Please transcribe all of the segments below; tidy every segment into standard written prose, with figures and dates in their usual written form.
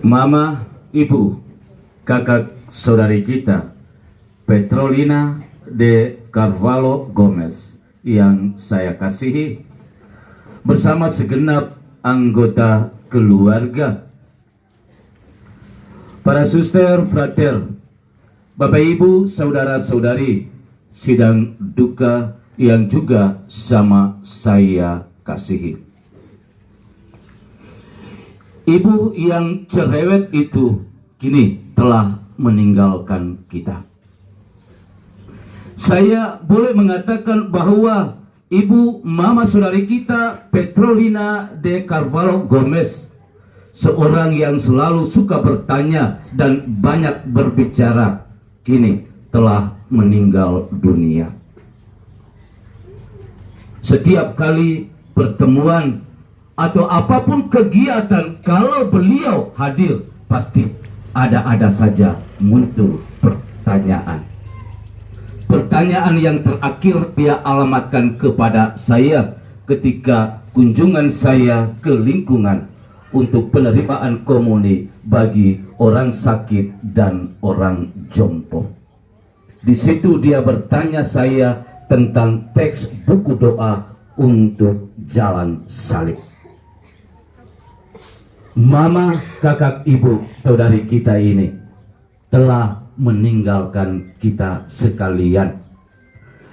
Mama, ibu, kakak saudari kita, Petrolina de Carvalho Gomez yang saya kasihi, bersama segenap anggota keluarga, para suster, frater, Bapak Ibu, saudara-saudari, sidang duka yang juga sama saya kasihi. Ibu yang cerewet itu kini telah meninggalkan kita. Saya boleh mengatakan bahwa ibu mama saudari kita, Petrolina de Carvalho Gomez, seorang yang selalu suka bertanya dan banyak berbicara, kini telah meninggal dunia. Setiap kali pertemuan atau apapun kegiatan, kalau beliau hadir, pasti ada saja muncul pertanyaan. Pertanyaan yang terakhir dia alamatkan kepada saya ketika kunjungan saya ke lingkungan untuk penerimaan komuni bagi orang sakit dan orang jompo. Di situ dia bertanya saya tentang teks buku doa untuk jalan salib. Mama, kakak, ibu, saudari kita ini telah meninggalkan kita sekalian.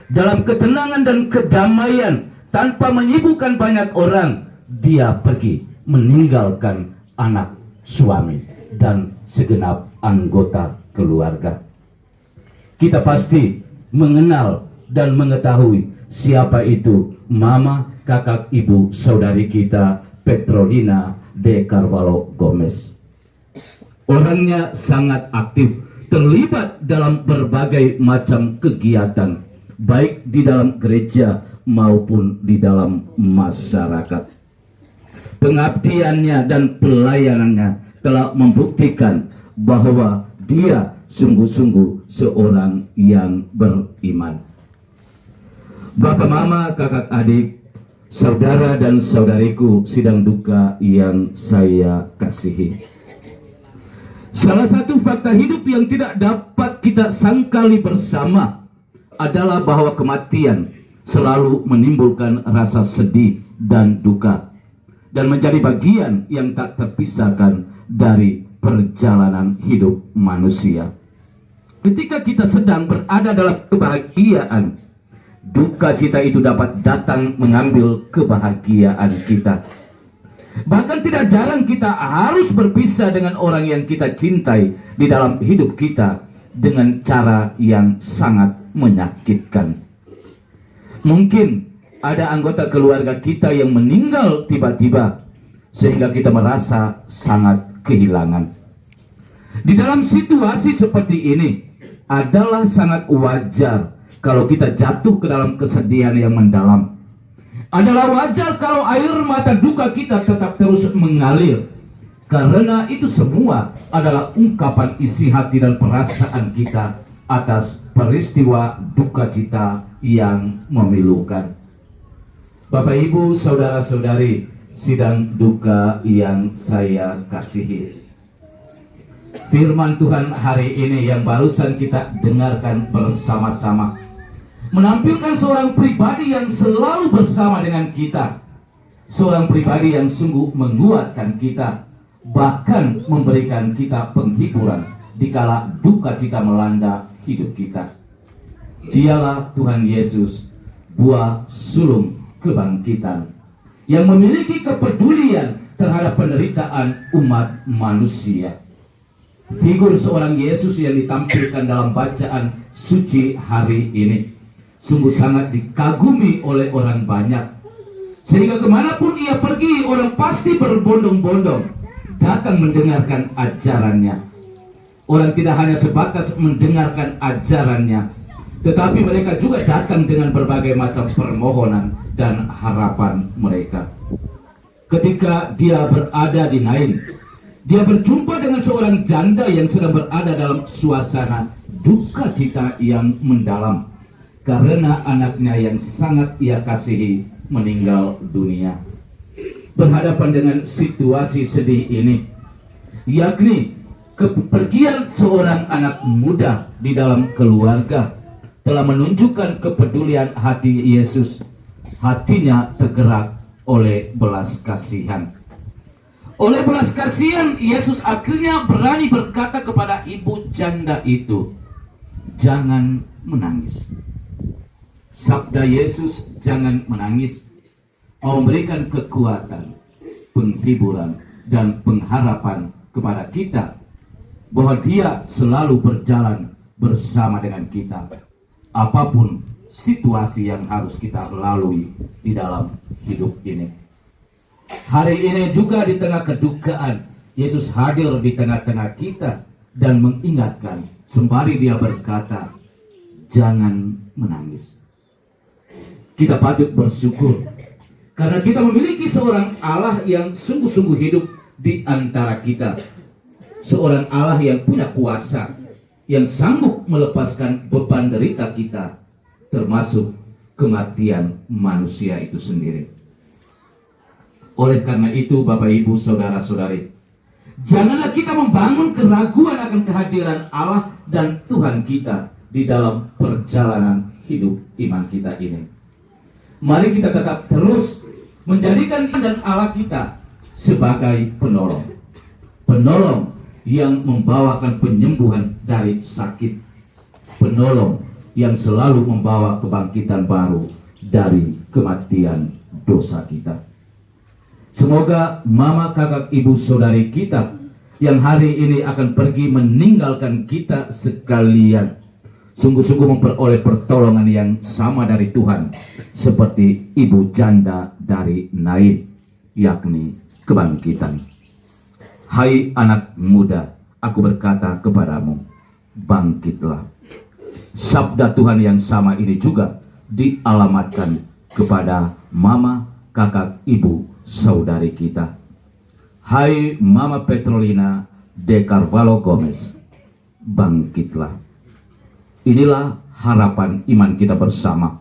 Dalam ketenangan dan kedamaian, tanpa menyibukkan banyak orang, dia pergi meninggalkan anak, suami, dan segenap anggota keluarga. Kita pasti mengenal dan mengetahui siapa itu mama, kakak, ibu, saudari kita, Petrolina de Carvalho Gomez. Orangnya sangat aktif, terlibat dalam berbagai macam kegiatan, baik di dalam gereja maupun di dalam masyarakat. Pengabdiannya dan pelayanannya telah membuktikan bahwa dia sungguh-sungguh seorang yang beriman. Bapak, mama, kakak, adik, saudara dan saudariku sidang duka yang saya kasihi. Salah satu fakta hidup yang tidak dapat kita sangkali bersama adalah bahwa kematian selalu menimbulkan rasa sedih dan duka, dan menjadi bagian yang tak terpisahkan dari perjalanan hidup manusia. Ketika kita sedang berada dalam kebahagiaan, duka cita itu dapat datang mengambil kebahagiaan kita. Bahkan tidak jarang kita harus berpisah dengan orang yang kita cintai di dalam hidup kita dengan cara yang sangat menyakitkan. Mungkin ada anggota keluarga kita yang meninggal tiba-tiba sehingga kita merasa sangat kehilangan. Di dalam situasi seperti ini adalah sangat wajar kalau kita jatuh ke dalam kesedihan yang mendalam. Adalah wajar kalau air mata duka kita tetap terus mengalir, karena itu semua adalah ungkapan isi hati dan perasaan kita atas peristiwa duka cita yang memilukan. Bapak, ibu, saudara-saudari sidang duka yang saya kasihi, firman Tuhan hari ini yang barusan kita dengarkan bersama-sama menampilkan seorang pribadi yang selalu bersama dengan kita, seorang pribadi yang sungguh menguatkan kita, bahkan memberikan kita penghiburan dikala duka cita melanda hidup kita. Dialah Tuhan Yesus, buah sulung kebangkitan, yang memiliki kepedulian terhadap penderitaan umat manusia. Figur seorang Yesus yang ditampilkan dalam bacaan suci hari ini sungguh sangat dikagumi oleh orang banyak, sehingga kemanapun ia pergi, orang pasti berbondong-bondong datang mendengarkan ajarannya. Orang tidak hanya sebatas mendengarkan ajarannya, tetapi mereka juga datang dengan berbagai macam permohonan dan harapan mereka. Ketika dia berada di Nain, dia berjumpa dengan seorang janda yang sedang berada dalam suasana duka cita yang mendalam, karena anaknya yang sangat ia kasihi meninggal dunia. Berhadapan dengan situasi sedih ini, yakni kepergian seorang anak muda di dalam keluarga, telah menunjukkan kepedulian hati Yesus. Hatinya tergerak oleh belas kasihan. Oleh belas kasihan, Yesus akhirnya berani berkata kepada ibu janda itu, "Jangan menangis." Sabda Yesus, "Jangan menangis," mau memberikan kekuatan, penghiburan, dan pengharapan kepada kita bahwa Dia selalu berjalan bersama dengan kita, apapun situasi yang harus kita lalui di dalam hidup ini. Hari ini juga di tengah kedukaan, Yesus hadir di tengah-tengah kita dan mengingatkan sembari Dia berkata, "Jangan menangis." Kita patut bersyukur karena kita memiliki seorang Allah yang sungguh-sungguh hidup di antara kita. Seorang Allah yang punya kuasa, yang sanggup melepaskan beban derita kita, termasuk kematian manusia itu sendiri. Oleh karena itu, Bapak Ibu Saudara-saudari, janganlah kita membangun keraguan akan kehadiran Allah dan Tuhan kita di dalam perjalanan hidup iman kita ini. Mari kita tetap terus menjadikan dan Allah kita sebagai penolong. Penolong yang membawakan penyembuhan dari sakit. Penolong yang selalu membawa kebangkitan baru dari kematian dosa kita. Semoga mama, kakak, ibu, saudari kita yang hari ini akan pergi meninggalkan kita sekalian sungguh-sungguh memperoleh pertolongan yang sama dari Tuhan, seperti ibu janda dari Nain, yakni kebangkitan. Hai anak muda, aku berkata kepadamu, bangkitlah. Sabda Tuhan yang sama ini juga dialamatkan kepada mama, kakak, ibu, saudari kita. Hai Mama Petrolina de Carvalho Gomez, bangkitlah. Inilah harapan iman kita bersama.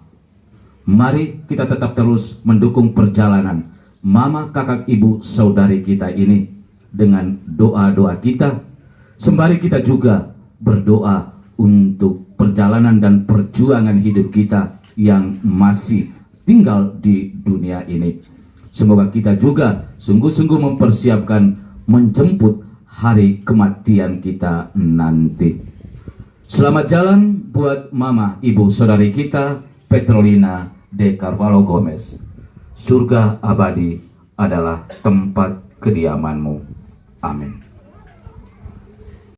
Mari kita tetap terus mendukung perjalanan mama, kakak, ibu, saudari kita ini dengan doa-doa kita. Sembari kita juga berdoa untuk perjalanan dan perjuangan hidup kita yang masih tinggal di dunia ini. Semoga kita juga sungguh-sungguh mempersiapkan menjemput hari kematian kita nanti. Selamat jalan buat mama, ibu, saudari kita Petrolina de Carvalho Gomez. Surga abadi adalah tempat kediamanmu. Amin.